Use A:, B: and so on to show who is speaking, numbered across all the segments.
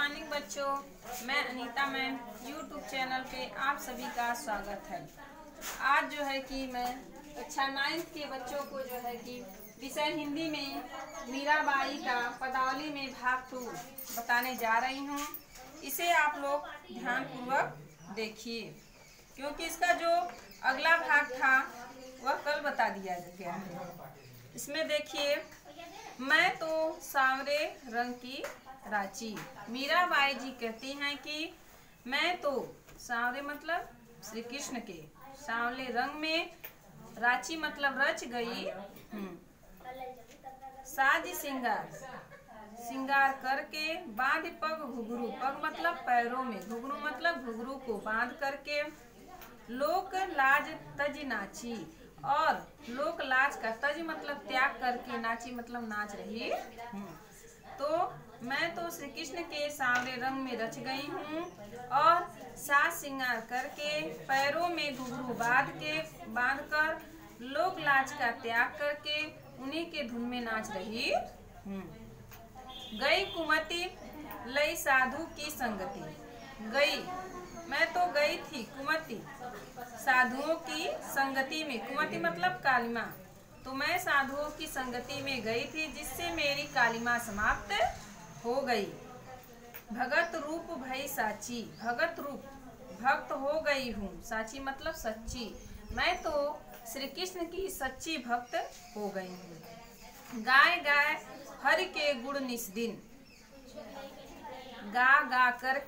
A: Morning बच्चों, मैं Anita ma'am YouTube channel पे आप सभी का स्वागत है। आज जो है कि मैं कक्षा 9 के बच्चों को जो है कि विषय हिंदी में मीराबाई का पदावली में भाग 2 बताने जा रही हूँ। इसे आप लोग ध्यानपूर्वक देखिए, क्योंकि इसका जो अगला भाग था वह कल बता दिया गया है। इसमें देखिए, मैं तो सांवरे रंग की रांची। मीराबाई जी कहती हैं कि मैं तो सांवरे मतलब श्री कृष्ण के सांवले रंग में, रांची मतलब रच गई साज श्रृंगार करके, बांध पग घुघरू, पग मतलब पैरों में, घुघरू मतलब घुघरू को बांध करके, लोक लाज तज नाची, और लोक लाज का तज मतलब त्याग करके, नाची मतलब नाच रही। तो मैं तो श्री कृष्ण के सांवरे रंग में रच गई हूँ और साज श्रृंगार करके, पैरों में घुघरू बांध कर, लोक लाज का त्याग करके उन्हीं के धुन में नाच रही हूँ। गई कुमति लई साधु की संगति। गई, मैं तो गई थी कुमति साधुओं की संगति में। कुमति मतलब कालिमा। तो मैं साधुओं की संगति में गई थी, जिससे मेरी कालिमा समाप्त हो गई। भगत रूप भई साची। भगत रूप, भक्त हो गई हूँ। साची मतलब सच्ची। मैं तो श्री कृष्ण की सच्ची भक्त हो गई हूँ। गाय गाय हरि के गुण निस दिन। गा गा कर,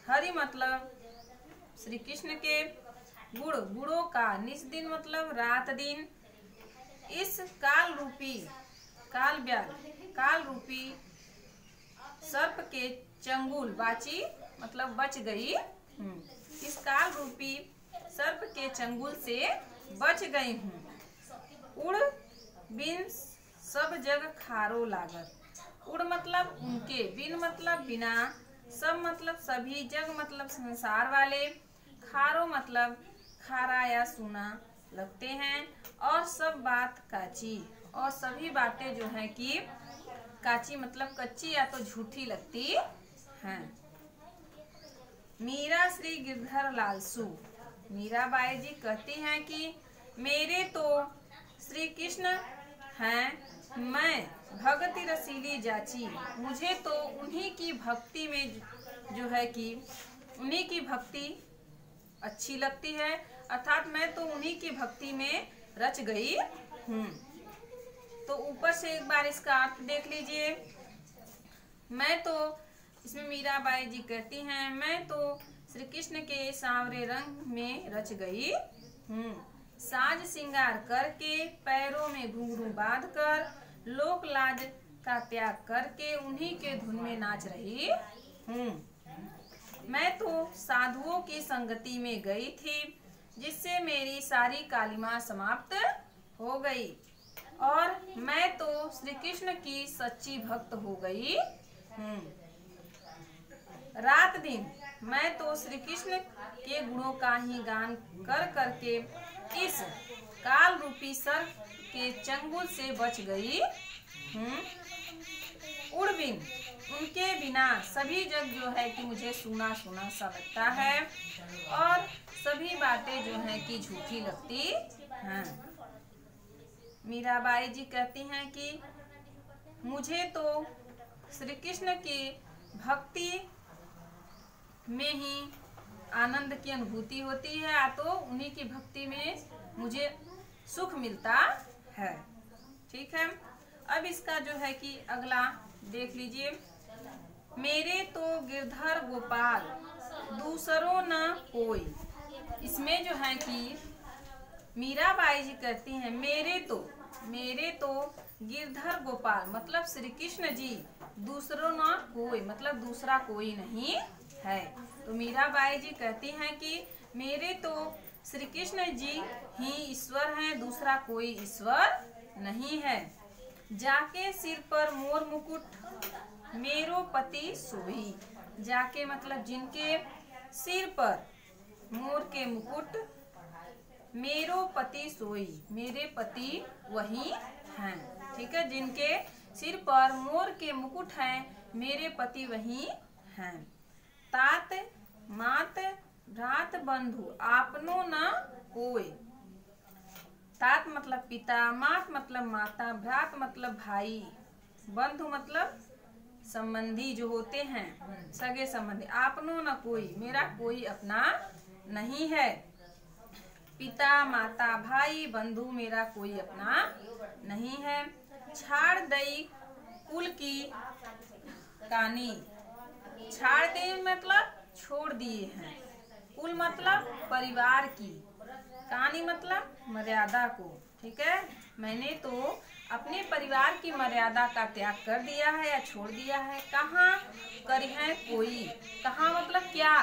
A: हरि मतलब श्री कृष्ण के गुण, गुणों का, निस दिन मतलब रात दिन, इस काल रूपी सर्प के चंगुल, बाची मतलब बच गई। इस काल रूपी सर्प के चंगुल से बच गई हूँ। उड़ बिन सब जग खारो लागत। उड़ मतलब उनके, बिन मतलब बिना, सब मतलब सभी, जग मतलब संसार वाले, खारो मतलब खारा या सूना लगते हैं, और सब बात काची, और सभी बातें जो हैं कि काची मतलब कच्ची या तो झूठी लगती हैं। मीरा श्री गिरधर लालसू। मीराबाई जी कहती हैं कि मेरे तो श्री कृष्ण हैं, मैं भगति रसीली जाची। मुझे तो उन्हीं की भक्ति में जो है कि उन्हीं की भक्ति अच्छी लगती है, अर्थात मैं तो उन्हीं की भक्ति में रच गई हूँ। तो ऊपर से एक बार इसका अर्थ देख लीजिए। मैं तो, इसमें मीराबाई जी कहती हैं, मैं तो श्री कृष्ण के सांवरे रंग में रच गई हूँ। साज श्रृंगार करके, पैरों में घुंघरू बांध कर, लोक लाज का त्याग करके उन्हीं के धुन में नाच रही हूँ। मैं तो साधुओं की संगति में गई थी, जिससे मेरी सारी कालिमा समाप्त हो गई, और मैं तो श्री कृष्ण की सच्ची भक्त हो गई हूँ। रात दिन मैं तो श्री कृष्ण के गुणों का ही गान कर करके इस काल रूपी सर्प के चंगुल से बच गई हूँ। उड़ बिन, उनके बिना सभी जग जो है कि मुझे सुना सुना सा लगता है, और सभी बातें जो हैं कि झूठी लगती हैं। मीराबाई जी कहती हैं कि मुझे तो श्री कृष्ण की भक्ति में ही आनंद की अनुभूति होती है, या तो उन्हीं की भक्ति में मुझे सुख मिलता है। ठीक है, अब इसका जो है कि अगला देख लीजिए। मेरे तो गिरधर गोपाल दूसरों न कोई। इसमें जो है कि मीराबाई जी कहती हैं, मेरे तो गिरधर गोपाल मतलब श्री कृष्ण जी, दूसरों न कोई मतलब दूसरा कोई नहीं है। तो मीराबाई जी कहती हैं कि मेरे तो श्री कृष्ण जी ही ईश्वर हैं, दूसरा कोई ईश्वर नहीं है। जाके सिर पर मोर मुकुट मेरो पति सोई। जाके मतलब जिनके सिर पर मोर के मुकुट, मेरो पति सोई, मेरे पति वही हैं। ठीक है, जिनके सिर पर मोर के मुकुट हैं, मेरे पति वही हैं। तात मात भ्रात बंधु आपनो न कोई। तात मतलब पिता, मात मतलब माता, भ्रात मतलब भाई, बंधु मतलब संबंधी जो होते हैं, सगे संबंधी। आपनो न कोई, मेरा कोई अपना नहीं है। पिता माता भाई बंधु मेरा कोई अपना नहीं है। छाड़ दई कुल की कानी। छाड़ दे मतलब छोड़ दिए हैं, कुल मतलब परिवार की, कानी मतलब मर्यादा को। ठीक है, मैंने तो अपने परिवार की मर्यादा का त्याग कर दिया है या छोड़ दिया है। कहाँ करी है कोई, कहाँ मतलब क्या,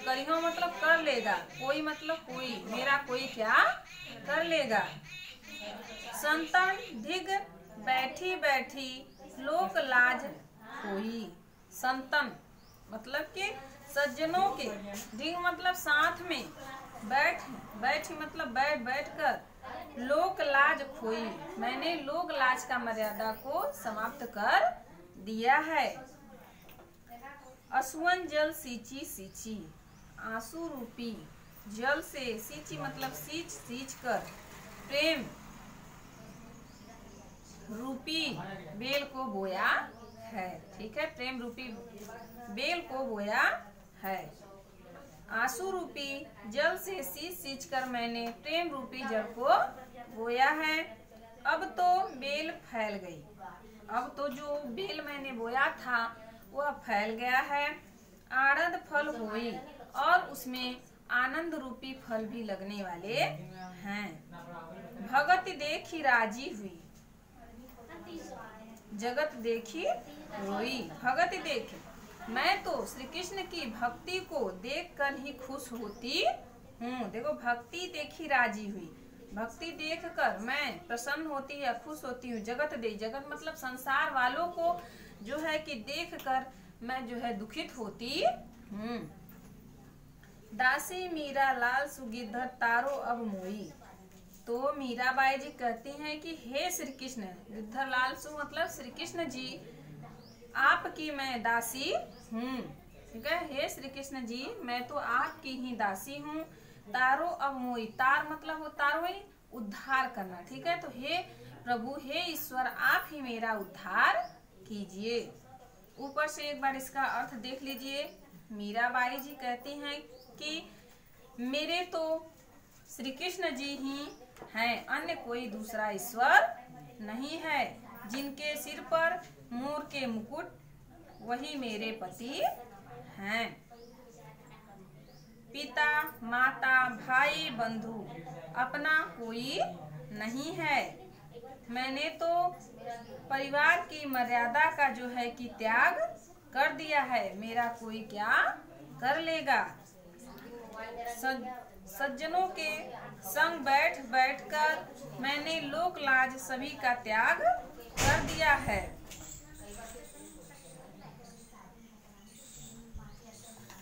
A: करियो मतलब कर लेगा, कोई मतलब कोई, मेरा कोई क्या कर लेगा। संतन ढिग बैठी बैठी लोक लाज कोई। संतन मतलब कि सज्जनों के, ढिग मतलब साथ में, बैठी मतलब बैठ कर, लोक लाज खोई, मैंने लोक लाज का मर्यादा को समाप्त कर दिया है। असुवन जल सींची सींची, आंसू रूपी जल से, सींची मतलब सींच कर, प्रेम रूपी बेल को बोया है। ठीक है, प्रेम रूपी बेल को बोया है। आंसू रूपी जल से सींच कर मैंने प्रेम रूपी जल को बोया है। अब तो बेल फैल गई, अब तो जो बेल मैंने बोया था वह फैल गया है। आनंद फल हुई, और उसमें आनंद रूपी फल भी लगने वाले हैं। भगत देखी राजी हुई, जगत देखी रोई। भगत देखी, मैं तो श्री कृष्ण की भक्ति को देखकर ही खुश होती हूँ। देखो, भक्ति देखी राजी हुई, भक्ति देखकर मैं प्रसन्न होती या खुश होती हूँ। जगत देख, जगत मतलब संसार वालों को जो है कि देखकर मैं जो है दुखित होती हूँ। दासी मीरा लाल सुगिधर तारो अब मोई। तो मीराबाई जी कहती हैं कि हे श्री कृष्ण, गिद्धर लाल सु मतलब श्री कृष्ण जी, आपकी मैं दासी हूँ। ठीक है, हे श्री कृष्ण जी, मैं तो आपकी ही दासी हूँ। तारो अब मोई, तार मतलब हो तारोई, उद्धार करना। ठीक है, तो हे प्रभु, हे ईश्वर, आप ही मेरा उद्धार कीजिए। ऊपर से एक बार इसका अर्थ देख लीजिए। मीराबाई जी कहती हैं कि मेरे तो श्री कृष्ण जी ही हैं, अन्य कोई दूसरा ईश्वर नहीं है। जिनके सिर पर मोर के मुकुट, वही मेरे पति हैं। पिता माता भाई बंधु अपना कोई नहीं है। मैंने तो परिवार की मर्यादा का जो है कि त्याग कर दिया है, मेरा कोई क्या कर लेगा। सज्जनों के संग बैठ कर मैंने लोक लाज सभी का त्याग कर दिया है।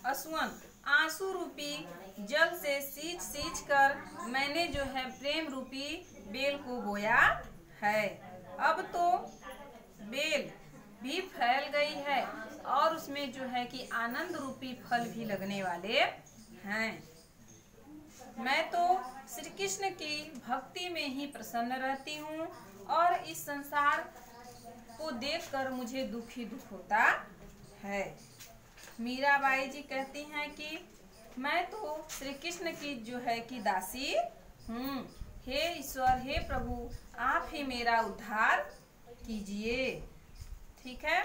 A: असुवन, आंसू रूपी जल से सींच कर मैंने जो है प्रेम रूपी बेल को बोया है। अब तो बेल भी फैल गई है, और उसमें जो है कि आनंद रूपी फल भी लगने वाले हैं। मैं तो श्री कृष्ण की भक्ति में ही प्रसन्न रहती हूँ, और इस संसार को देखकर मुझे दुख ही दुख होता है। मीराबाई जी कहती हैं कि मैं तो श्री कृष्ण की जो है कि दासी हूँ। हे ईश्वर, हे प्रभु, आप ही मेरा उद्धार कीजिए। ठीक है,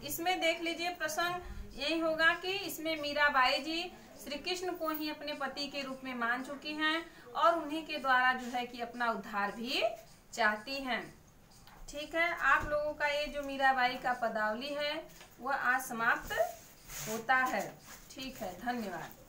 A: इसमें देख लीजिए प्रसंग यही होगा कि इसमें मीराबाई जी श्री कृष्ण को ही अपने पति के रूप में मान चुकी हैं, और उन्हीं के द्वारा जो है कि अपना उद्धार भी चाहती हैं। ठीक है, आप लोगों का ये जो मीराबाई का पदावली है वह आज समाप्त होता है। ठीक है, धन्यवाद।